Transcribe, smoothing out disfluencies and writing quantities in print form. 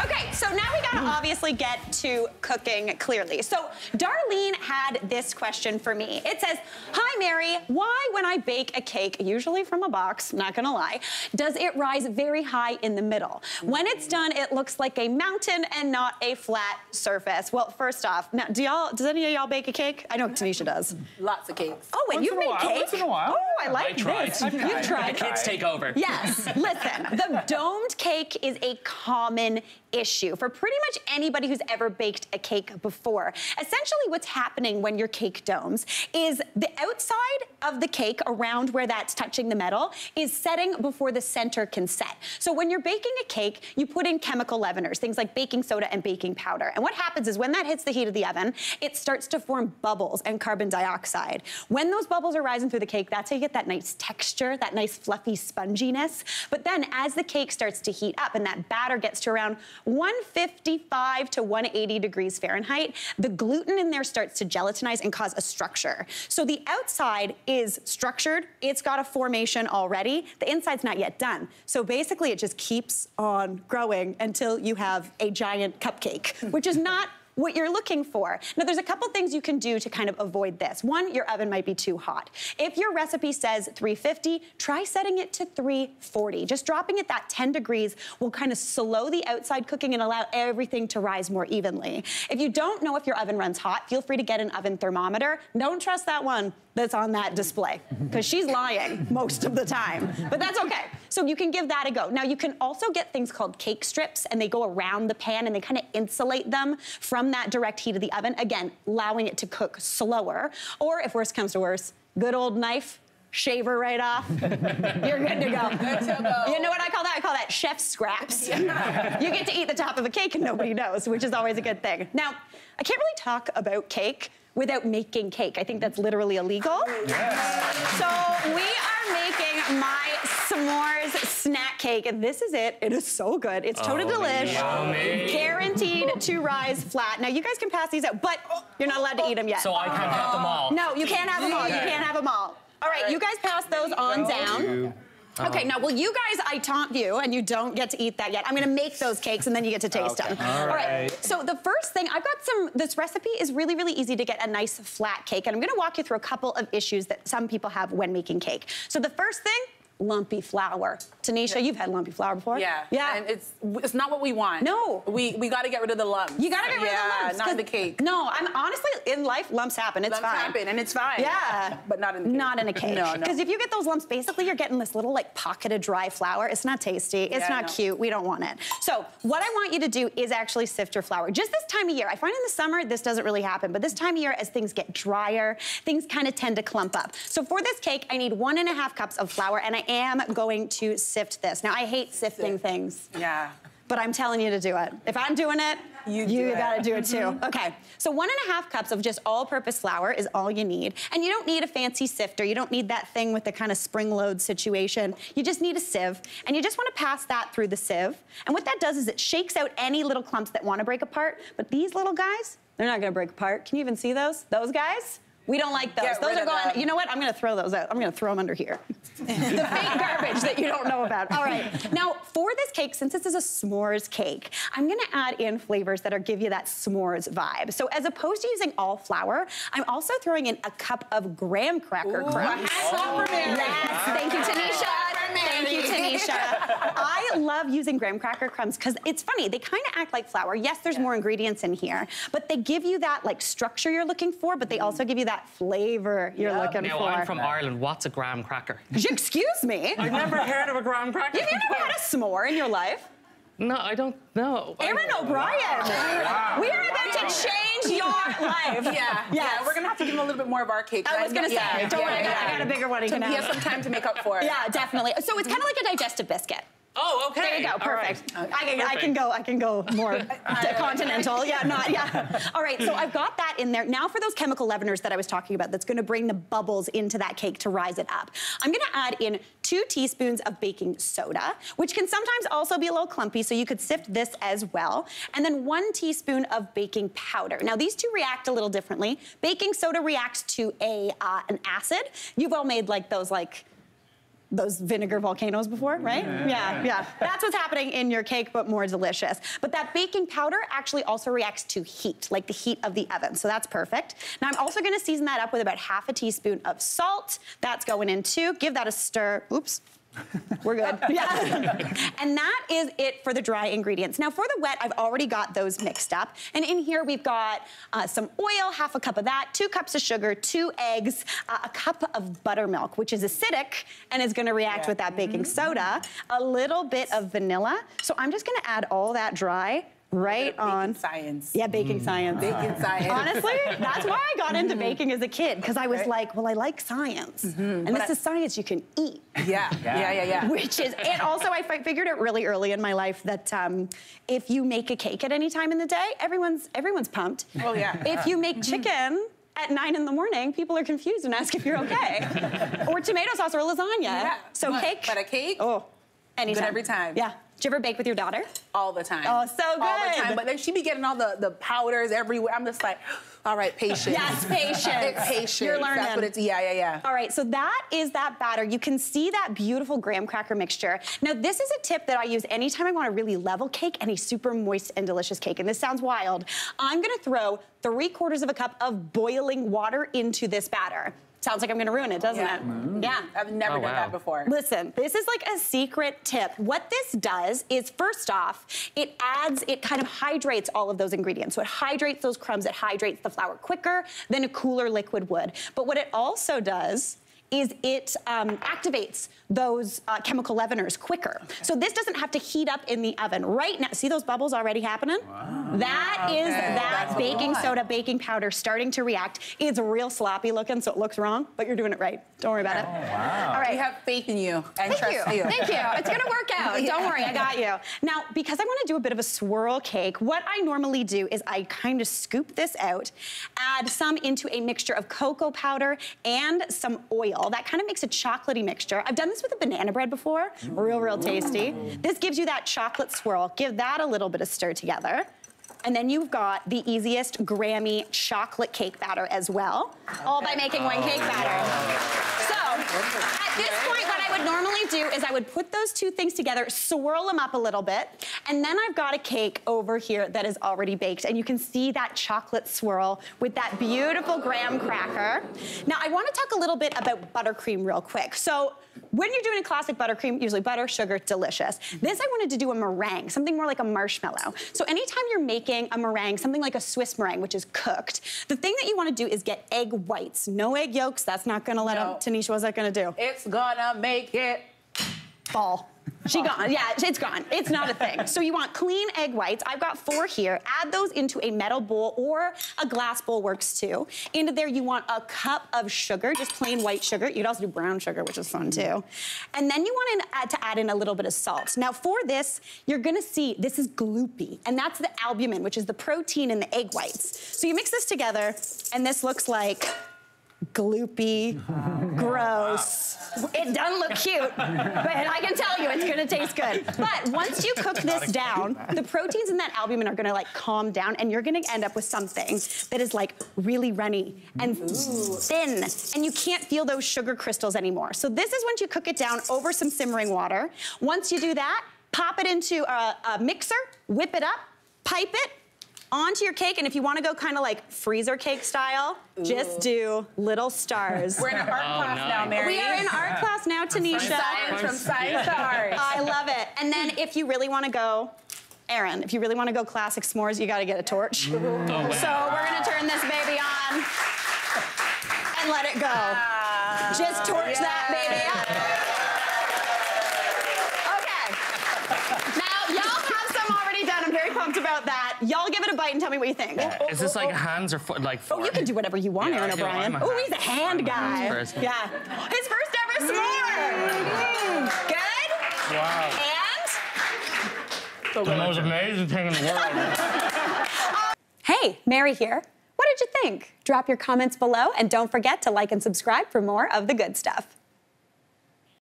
Okay, so now we gotta obviously get to cooking clearly. So Darlene had this question for me. It says, hi Mary, why when I bake a cake, usually from a box, not gonna lie, does it rise very high in the middle? When it's done, it looks like a mountain and not a flat surface. Well, first off, now does any of y'all bake a cake? I know Tanisha does. Lots of cakes. Oh, and you make cake? Once in a while. Oh, I like this. You've tried. The kids take over. Yes, listen, the domed cake is a common issue for pretty much anybody who's ever baked a cake before. Essentially what's happening when your cake domes is the outside of the cake around where that's touching the metal is setting before the center can set. So when you're baking a cake, you put in chemical leaveners, things like baking soda and baking powder. And what happens is when that hits the heat of the oven, it starts to form bubbles and carbon dioxide. When those bubbles are rising through the cake, that's how you get that nice texture, that nice fluffy sponginess. But then as the cake starts to heat up and that batter gets to around 155 to 180 degrees Fahrenheit, the gluten in there starts to gelatinize and cause a structure. So the outside is structured, it's got a formation already, the inside's not yet done. So basically it just keeps on growing until you have a giant cupcake, which is not what you're looking for. Now, there's a couple things you can do to kind of avoid this. One, your oven might be too hot. If your recipe says 350, try setting it to 340. Just dropping it that 10 degrees will kind of slow the outside cooking and allow everything to rise more evenly. If you don't know if your oven runs hot, feel free to get an oven thermometer. Don't trust that one that's on that display, because she's lying most of the time, but that's okay. So you can give that a go. Now, you can also get things called cake strips, and they go around the pan, and they kind of insulate them from that direct heat of the oven, again, allowing it to cook slower. Or if worse comes to worse, good old knife, shaver right off, you're good to go. Good to go. You know what I call that? I call that chef scraps. Yeah. You get to eat the top of a cake and nobody knows, which is always a good thing. Now, I can't really talk about cake without making cake. I think that's literally illegal. Yes. So we are making my s'mores snack cake, and this is it. It is so good. It's total delish. Yummy. Guaranteed to rise flat. Now, you guys can pass these out, but you're not allowed to eat them yet. So I can't have them all. No, you can't have them all. You can't have them all. All right, you guys pass those on down. Okay, now, well, you guys, I taunt you, and you don't get to eat that yet. I'm gonna make those cakes, and then you get to taste them. All right. So the first thing, I've got this recipe is really, really easy to get a nice flat cake, and I'm gonna walk you through a couple of issues that some people have when making cake. So the first thing, lumpy flour. Tanisha, you've had lumpy flour before? Yeah. Yeah. And it's not what we want. No. We got to get rid of the lumps. You gotta get rid of the lumps. Not in the cake. No, I'm honestly, in life, lumps happen. It's Lumps fine. happen, and it's fine. Yeah. But not in the cake. Not in a cake. No. Because if you get those lumps, basically you're getting this little like pocket of dry flour. It's not tasty. It's not cute. We don't want it. So what I want you to do is actually sift your flour. Just this time of year. I find in the summer, this doesn't really happen. But this time of year, as things get drier, things kind of tend to clump up. So for this cake, I need 1.5 cups of flour, and I am going to sift this. Now, I hate sifting things. Yeah. But I'm telling you to do it. If I'm doing it, you gotta do it too. Okay, so 1.5 cups of just all-purpose flour is all you need. And you don't need a fancy sifter. You don't need that thing with the kind of spring load situation. You just need a sieve. And you just wanna pass that through the sieve. And what that does is it shakes out any little clumps that wanna break apart. But these little guys, they're not gonna break apart. Can you even see those? Those guys? We don't like those. Those are going, you know what? I'm gonna throw those out. I'm gonna throw them under here. The fake garbage that you don't know about. All right, now for this cake, since this is a s'mores cake, I'm gonna add in flavors that give you that s'mores vibe. So as opposed to using all flour, I'm also throwing in a cup of graham cracker crumbs. Yes, thank you, Tanisha. Thank you, Tanisha. I love using graham cracker crumbs because it's funny, they kind of act like flour. Yes, there's more ingredients in here, but they give you that like structure you're looking for, but they also give you that flavor you're looking for. Now, I'm from Ireland. What's a graham cracker? Excuse me? I've never heard of a graham cracker. Have you never had a s'more in your life? No, I don't know. Aaron O'Brien. Wow. We are about to change your life. Yeah, we're gonna have to give him a little bit more of our cake. I was gonna say, don't worry, I got a bigger one. He He has some time to make up for it. Yeah, definitely. So it's kind of like a digestive biscuit. Oh, okay. There you go, perfect. Right. I can go more continental. All right, so I've got that in there. Now for those chemical leaveners that I was talking about, that's gonna bring the bubbles into that cake to rise it up. I'm gonna add in 2 teaspoons of baking soda, which can sometimes also be a little clumpy, so you could sift this as well. And then 1 teaspoon of baking powder. Now these two react a little differently. Baking soda reacts to an acid. You've all made like those those vinegar volcanoes before, right? Yeah. That's what's happening in your cake, but more delicious. But that baking powder actually also reacts to heat, like the heat of the oven, so that's perfect. Now I'm also gonna season that up with about half a teaspoon of salt. That's going in too. Give that a stir. Oops. We're good. Yeah. And that is it for the dry ingredients. Now for the wet, I've already got those mixed up. And in here we've got some oil, half a cup of that, 2 cups of sugar, 2 eggs, a cup of buttermilk, which is acidic and is gonna react with that baking soda, a little bit of vanilla. So I'm just gonna add all that dry right on. Baking science. Yeah, baking science. Baking science. Honestly, that's why I got into baking as a kid, because I was like, well, I like science. And this is science you can eat. Yeah. Which is, and also I figured it really early in my life that if you make a cake at any time in the day, everyone's pumped. Oh, yeah. If you make chicken at 9 in the morning, people are confused and ask if you're okay. Or tomato sauce or lasagna. Yeah. So cake. But a cake? Oh, anytime. Good every time. Yeah. Do you ever bake with your daughter? All the time. Oh, so good. All the time. But then she be getting all the powders everywhere. I'm just like, all right, patience. Yes, patience. Patience. You're learning. That's what it's, yeah. All right, so that is that batter. You can see that beautiful graham cracker mixture. Now, this is a tip that I use anytime I want a really level cake and a super moist and delicious cake. And this sounds wild. I'm gonna throw 3/4 of a cup of boiling water into this batter. Sounds like I'm gonna ruin it, doesn't it? Yeah. I've never done that before. Listen, this is like a secret tip. What this does is, first off, it kind of hydrates all of those ingredients. So it hydrates those crumbs, it hydrates the flour quicker than a cooler liquid would. But what it also does is it activates those chemical leaveners quicker. So this doesn't have to heat up in the oven. Right now, see those bubbles already happening? Wow. That is that baking soda, baking powder starting to react. It's real sloppy looking, so it looks wrong, but you're doing it right. Don't worry about it. Wow. All right. We have faith in you and trust you. Thank you. It's gonna work out. Don't worry, I got you. Now, because I wanna do a bit of a swirl cake, what I normally do is I kind of scoop this out, add some into a mixture of cocoa powder and some oil. That kind of makes a chocolatey mixture. I've done this with a banana bread before. Real tasty. This gives you that chocolate swirl. Give that a little bit of stir together. And then you've got the easiest Grammy chocolate cake batter as well, all by making one cake batter. So, at this point, what I would normally do is I would put those two things together, swirl them up a little bit, and then I've got a cake over here that is already baked, and you can see that chocolate swirl with that beautiful graham cracker. Now, I want to talk a little bit about buttercream real quick. So, when you're doing a classic buttercream, usually butter, sugar, delicious. This I wanted to do a meringue, something more like a marshmallow. So anytime you're making a meringue, something like a Swiss meringue, which is cooked, the thing that you want to do is get egg whites. No egg yolks, that's not gonna let them. Tanisha, what's that gonna do? It's gonna make it fall. She gone, yeah, it's gone. It's not a thing. So you want clean egg whites. I've got 4 here. Add those into a metal bowl or a glass bowl works too. Into there you want a cup of sugar, just plain white sugar. You could also do brown sugar, which is fun too. And then you want to add in a little bit of salt. Now for this, you're gonna see this is gloopy, and that's the albumin, which is the protein in the egg whites. So you mix this together, and this looks like gloopy, gross. It doesn't look cute, but I can tell you it's gonna taste good. But once you cook this down, the proteins in that albumin are gonna like calm down, and you're gonna end up with something that is like really runny and thin, and you can't feel those sugar crystals anymore. So this is once you cook it down over some simmering water. Once you do that, pop it into a mixer, whip it up, pipe it, onto your cake, and if you want to go kind of like freezer cake style, just do little stars. We're in an art class now, Mary. We are in art class now, Tanisha. From science to art. I love it. And then if you really want to go, Erin, if you really want to go classic s'mores, you got to get a torch. So we're gonna turn this baby on and let it go. Just torch that baby up. Okay. Now y'all have some already done. I'm very pumped about that. Y'all give it a bite and tell me what you think. Is this like hands or foot? Like Oh, you can do whatever you want, Aaron O'Brien. Oh, he's a hand guy. Yeah. His first ever s'more. Good? Wow. And? the most amazing thing in the world. Hey, Mary here. What did you think? Drop your comments below, and don't forget to like and subscribe for more of the good stuff.